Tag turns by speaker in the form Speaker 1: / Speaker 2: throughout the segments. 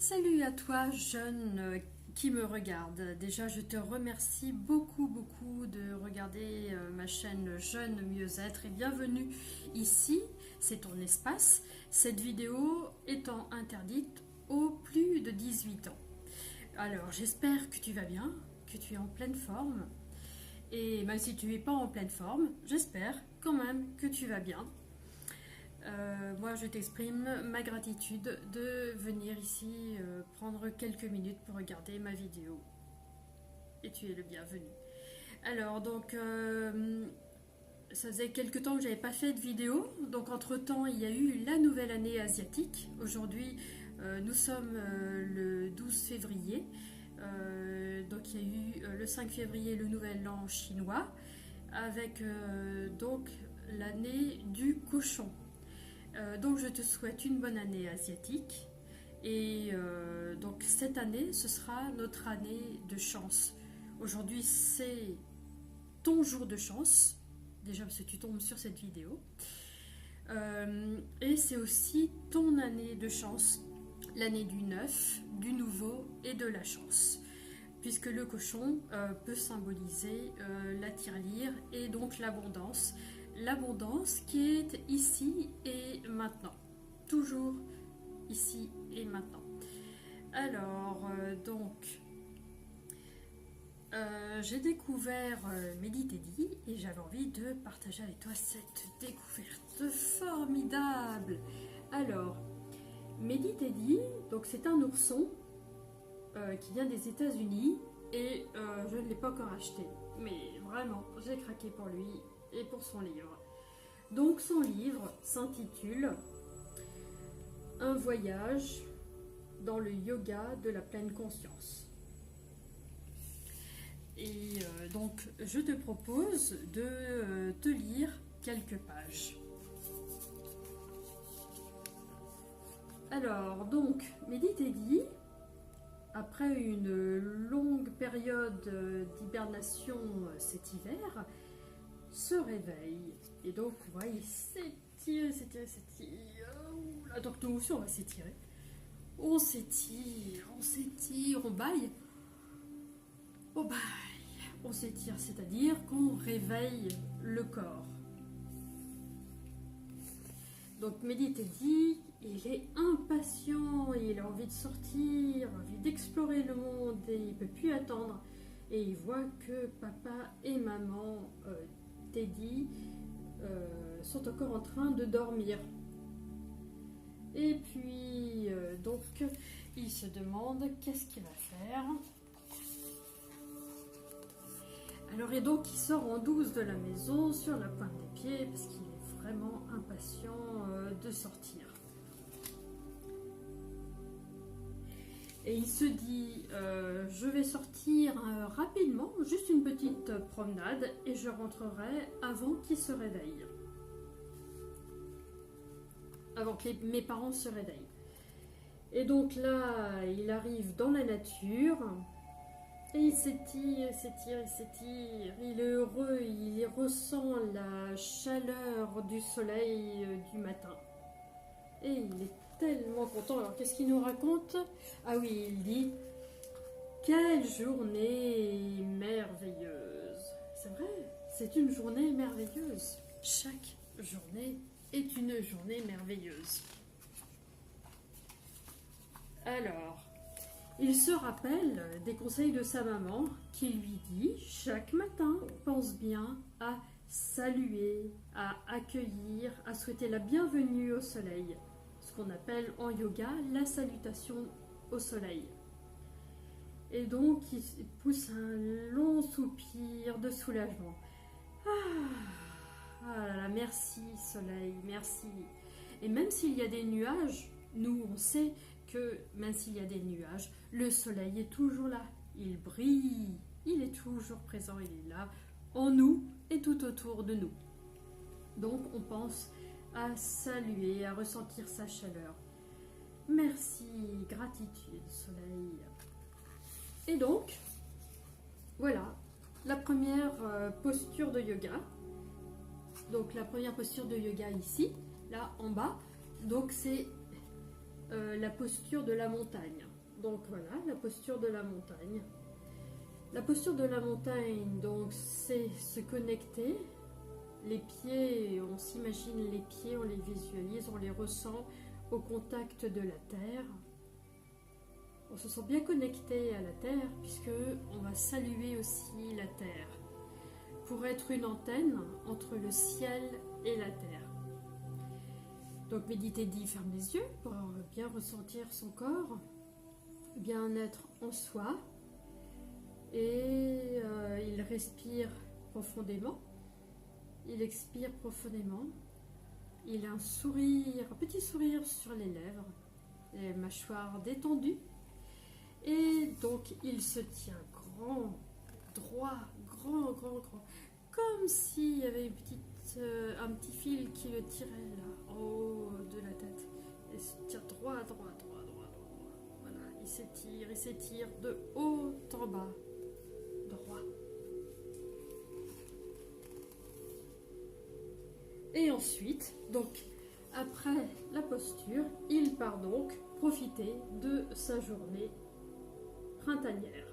Speaker 1: Salut à toi, jeune qui me regarde. Déjà, je te remercie beaucoup de regarder ma chaîne Jeune Mieux-être et bienvenue ici. C'est ton espace. Cette vidéo étant interdite aux plus de 18 ans. Alors, j'espère que tu vas bien, que tu es en pleine forme. Et même si tu n'es pas en pleine forme, j'espère quand même que tu vas bien. Moi, je t'exprime ma gratitude de venir ici prendre quelques minutes pour regarder ma vidéo. Et tu es le bienvenu. Alors, donc, ça faisait quelques temps que j'avais pas fait de vidéo. Donc, entre-temps, il y a eu la nouvelle année asiatique. Aujourd'hui, nous sommes le 12 février. Donc, il y a eu le 5 février le nouvel an chinois. Avec donc l'année du cochon. Donc je te souhaite une bonne année asiatique et donc cette année ce sera notre année de chance. Aujourd'hui c'est ton jour de chance, déjà parce que tu tombes sur cette vidéo, et c'est aussi ton année de chance, l'année du neuf, du nouveau et de la chance. Puisque le cochon peut symboliser la tirelire et donc l'abondance. L'abondance qui est ici et maintenant. Toujours ici et maintenant. Alors, j'ai découvert Meditedi et j'avais envie de partager avec toi cette découverte formidable. Alors, Meditedi, donc c'est un ourson qui vient des États-Unis et je ne l'ai pas encore acheté. Mais vraiment, j'ai craqué pour lui et pour son livre. Donc son livre s'intitule Un voyage dans le yoga de la pleine conscience. Et donc je te propose de te lire quelques pages. Alors donc, Meditedi, après une longue période d'hibernation cet hiver, se réveille. Et donc, vous voyez, il s'étire. Donc, nous aussi, on va s'étirer. On s'étire, on baille. On baille. On s'étire, c'est-à-dire qu'on réveille le corps. Donc, Meditedi, il est impatient, il a envie de sortir, envie d'explorer le monde et il ne peut plus attendre. Et il voit que papa et maman Teddy sont encore en train de dormir. Et puis, donc, il se demande qu'est-ce qu'il va faire. Alors, et donc, il sort en douce de la maison sur la pointe des pieds parce qu'il est vraiment impatient de sortir. Et il se dit, je vais sortir rapidement, juste une petite promenade, et je rentrerai avant qu'il se réveille. Avant que mes parents se réveillent. Et donc là, il arrive dans la nature, et il s'étire. Il est heureux, il ressent la chaleur du soleil du matin. Et il est tellement content. Alors qu'est-ce qu'il nous raconte? Ah oui, il dit quelle journée merveilleuse. C'est vrai, c'est une journée merveilleuse. Chaque journée est une journée merveilleuse. Alors, il se rappelle des conseils de sa maman qui lui dit chaque matin, pense bien à saluer, à accueillir, à souhaiter la bienvenue au soleil. Ce qu'on appelle en yoga la salutation au soleil. Et donc il pousse un long soupir de soulagement. Ah là là, merci soleil, merci. Et même s'il y a des nuages, nous on sait que même s'il y a des nuages, le soleil est toujours là. Il brille, il est toujours présent, il est là en nous et tout autour de nous. Donc on pense à saluer, à ressentir sa chaleur. Merci, gratitude, soleil. Et donc, voilà, la première posture de yoga. Donc la première posture de yoga ici, là en bas. Donc c'est la posture de la montagne. Donc voilà, la posture de la montagne. La posture de la montagne, donc c'est se connecter. Les pieds, on s'imagine les pieds, on les visualise, on les ressent au contact de la terre. On se sent bien connecté à la terre puisque on va saluer aussi la terre pour être une antenne entre le ciel et la terre. Donc méditer dit ferme les yeux pour bien ressentir son corps, bien être en soi, et il respire profondément, il expire profondément, il a un sourire, un petit sourire sur les lèvres, les mâchoires détendues, et donc il se tient grand, droit, grand, comme s'il y avait un petit fil qui le tirait là, en haut de la tête. Il se tient droit. Voilà, il s'étire de haut en bas, droit. Et ensuite, donc, après la posture, il part donc profiter de sa journée printanière.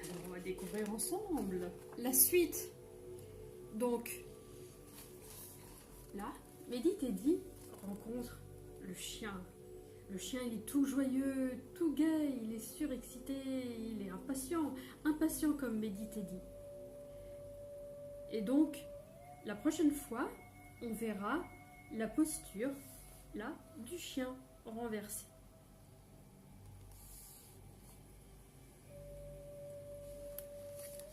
Speaker 1: Alors, on va découvrir ensemble la suite. Donc, là, médite et dit rencontre le chien. Le chien, il est tout joyeux, tout gai, il est surexcité, il est impatient comme médite et dit. Et donc, la prochaine fois, on verra la posture, là, du chien renversé.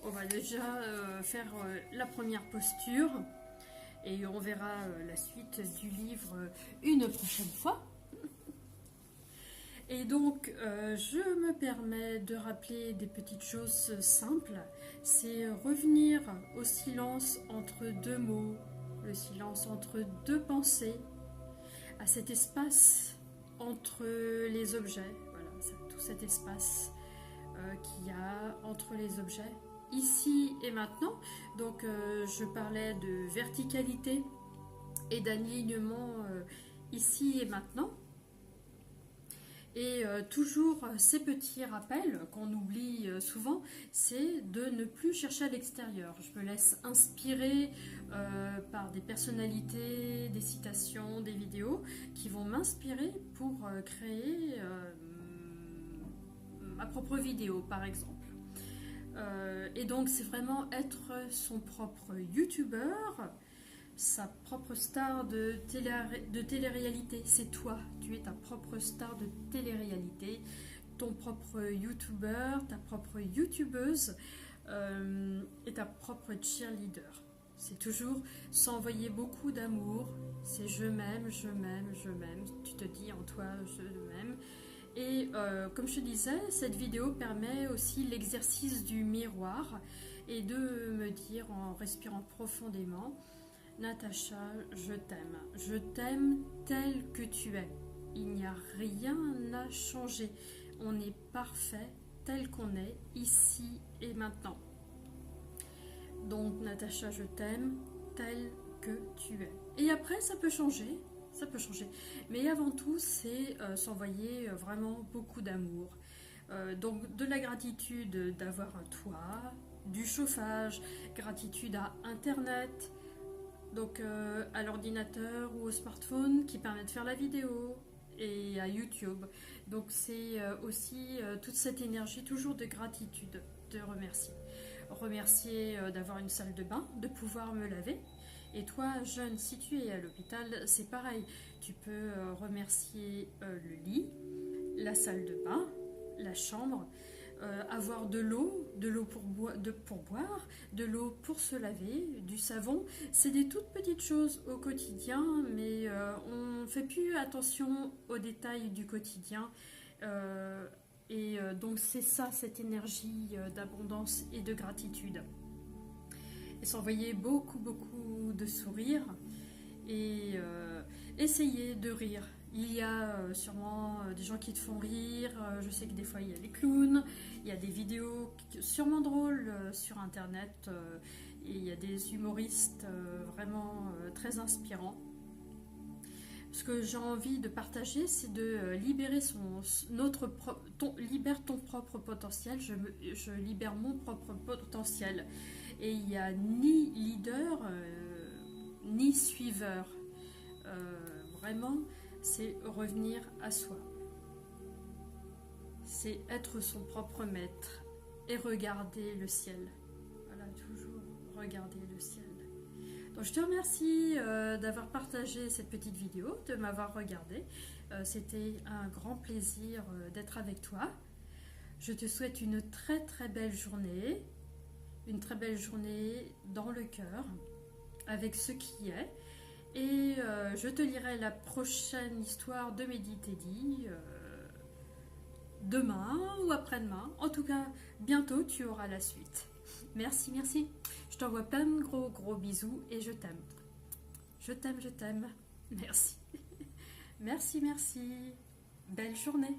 Speaker 1: On va déjà faire la première posture et on verra la suite du livre une prochaine fois. Et donc, je me permets de rappeler des petites choses simples. C'est revenir au silence entre deux mots, le silence entre deux pensées, à cet espace entre les objets. Voilà, tout cet espace qu'il y a entre les objets, ici et maintenant. Donc, je parlais de verticalité et d'alignement ici et maintenant. Et toujours ces petits rappels qu'on oublie souvent, c'est de ne plus chercher à l'extérieur. Je me laisse inspirer par des personnalités, des citations, des vidéos qui vont m'inspirer pour créer ma propre vidéo par exemple. Et donc c'est vraiment être son propre youtubeur, sa propre star de télé-réalité. C'est toi, tu es ta propre star de télé-réalité, ton propre youtubeur, ta propre youtubeuse et ta propre cheerleader. C'est toujours s'envoyer beaucoup d'amour, c'est je m'aime, tu te dis en toi je m'aime. Et comme je te disais, cette vidéo permet aussi l'exercice du miroir et de me dire en respirant profondément: Natacha, je t'aime tel que tu es. Il n'y a rien à changer. On est parfait tel qu'on est, ici et maintenant. Donc Natacha, je t'aime tel que tu es. Et après, ça peut changer. Mais avant tout, c'est s'envoyer vraiment beaucoup d'amour. Donc de la gratitude d'avoir un toit, du chauffage, gratitude à Internet, donc à l'ordinateur ou au smartphone qui permet de faire la vidéo, et à YouTube. Donc c'est aussi toute cette énergie toujours de gratitude, de remercier d'avoir une salle de bain, de pouvoir me laver. Et toi jeune, si tu es à l'hôpital, c'est pareil, tu peux remercier le lit, la salle de bain, la chambre, avoir de l'eau pour boire, de l'eau pour se laver, du savon. C'est des toutes petites choses au quotidien, mais on ne fait plus attention aux détails du quotidien. Donc c'est ça, cette énergie d'abondance et de gratitude. Et s'envoyer beaucoup de sourires et essayer de rire. Il y a sûrement des gens qui te font rire, je sais que des fois il y a les clowns, il y a des vidéos sûrement drôles sur internet, et il y a des humoristes vraiment très inspirants. ce que j'ai envie de partager, c'est de libérer libère ton propre potentiel, je libère mon propre potentiel. Et il n'y a ni leader, ni suiveur. Vraiment, c'est revenir à soi. C'est être son propre maître et regarder le ciel. Voilà, toujours regarder le ciel. Donc, je te remercie d'avoir partagé cette petite vidéo, de m'avoir regardé. C'était un grand plaisir d'être avec toi. Je te souhaite une très très belle journée. Une très belle journée dans le cœur, avec ce qui est. Et je te lirai la prochaine histoire de Méditedi demain ou après-demain. En tout cas, bientôt tu auras la suite. Merci, merci. Je t'envoie plein de gros bisous et je t'aime. Je t'aime, je t'aime. Merci. Merci, merci. Belle journée.